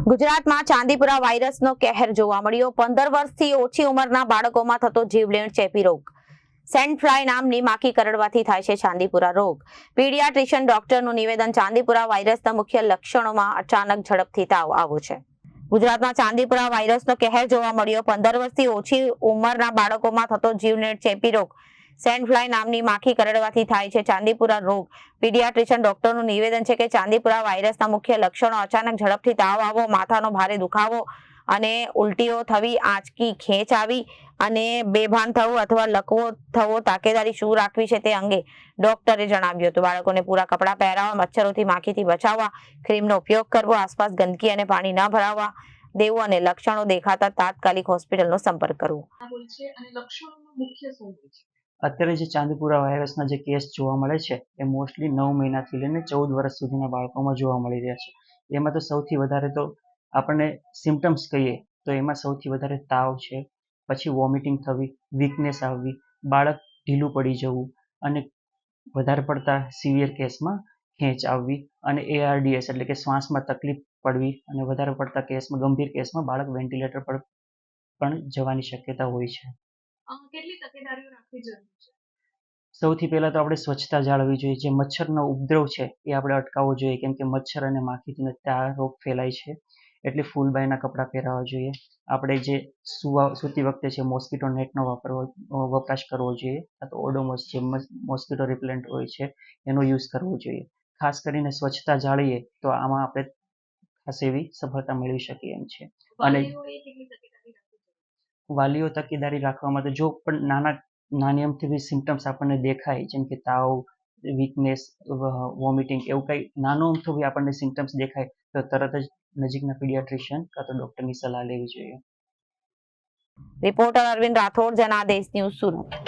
ગુજરાતમાં ચાંદીપુરા વાયરસનો કહેર જોવા મળ્યો। 15 વર્ષથી ઓછી ઉંમરના બાળકોમાં થતો જીવલેણ ચેપી રોગ સેન્ડ ફ્લાય નામની માખી કરડવાથી થાય છે ચાંદીપુરા રોગ। પીડિયાટ્રિશિયન ડોક્ટરનું નિવેદન। ચાંદીપુરા વાયરસના મુખ્ય લક્ષણોમાં અચાનક ઝડપથી તાવ આવવો છે। ગુજરાતમાં ચાંદીપુરા વાયરસનો કહેર જોવા મળ્યો। 15 વર્ષથી ઓછી ઉંમરના બાળકોમાં થતો જીવલેણ ચેપી રોગ સેન્ડ ફ્લાય નામની માખી કરડવાથી થાય છે ચાંદીપુરા રોગ। પીડિયાટ્રિશિયન ડોક્ટરનું નિવેદન છે કે ચાંદીપુરા વાયરસના મુખ્ય લક્ષણો અચાનક ઝડપથી તાવ આવવો, માથાનો ભારે દુખાવો અને ઉલટીઓ થવી, આંચકી ખેંચ આવી અને બેભાન થવું અથવા લકવો થવો। તાકેદારી શું રાખવી છે તે અંગે ડોક્ટરે જણાવ્યું હતું। બાળકોને પૂરા કપડાં પહેરાવવા, મચ્છરોથી માખીથી બચાવવા, ક્રીમનો ઉપયોગ કરવો, આસપાસ ગંદકી અને પાણી ન ભરાવવા દેવું અને લક્ષણો દેખાતા તાત્કાલિક હોસ્પિટલનો સંપર્ક કરવો। અત્યારે જે ચાંદીપુરા વાયરસના જે કેસ જોવા મળે છે એ મોસ્ટલી 9 મહિનાથી લઈને 14 વર્ષ સુધીના બાળકોમાં જોવા મળી રહ્યા છે। એમાં તો સૌથી વધારે તો આપણને સિમ્ટમ્સ કહીએ તો એમાં સૌથી વધારે તાવ છે, પછી વોમિટિંગ થવી, વીકનેસ આવવી, બાળક ઢીલું પડી જવું અને વધારે પડતા સિવિયર કેસમાં ખેંચ આવવી અને ARDS એટલે કે શ્વાસમાં તકલીફ પડવી અને વધારે પડતા કેસમાં, ગંભીર કેસમાં બાળક વેન્ટિલેટર પર પણ જવાની શક્યતા હોય છે। કેટલી તકેદારીઓ રાખવી જરૂરી છે? સૌથી પહેલા તો આપણે સ્વચ્છતા જાળવવી જોઈએ। જે મચ્છરનો ઉપદ્રવ છે એ આપણે અટકાવવો જોઈએ, કેમ કે મચ્છર અને માખીથી આ રોગ ફેલાય છે। એટલે ફૂલ બાયના કપડાં પહેરાવવા જોઈએ। આપણે જે સૂતી વખતે છે મોસ્કીટો નેટનો વપરાશ કરવો જોઈએ, કાં તો ઓડોમોસ જે મોસ્કીટો રિપેલન્ટ હોય છે એનો યુઝ કરવો જોઈએ। ખાસ કરીને સ્વચ્છતા જાળવીએ તો આમાં આપણે ખાસ એવી સફળતા મેળવી શકીએ એમ છે। અને વાલીઓ તકેદારી રાખવામાં તો જો પણ નાની અમથી સિમ્ટમ્સ આપણને દેખાય, જેમ કે તાવ, વીકનેસ, વોમિટિંગ, એવું કંઈ નાનું અમથું બી આપણને સિમ્ટમ્સ દેખાય તો તરત જ નજીકના પીડિયાટ્રિશિયન કાં તો ડૉક્ટરની સલાહ લેવી જોઈએ। Reporter Arvind Rathod, Janadesh news, Surat.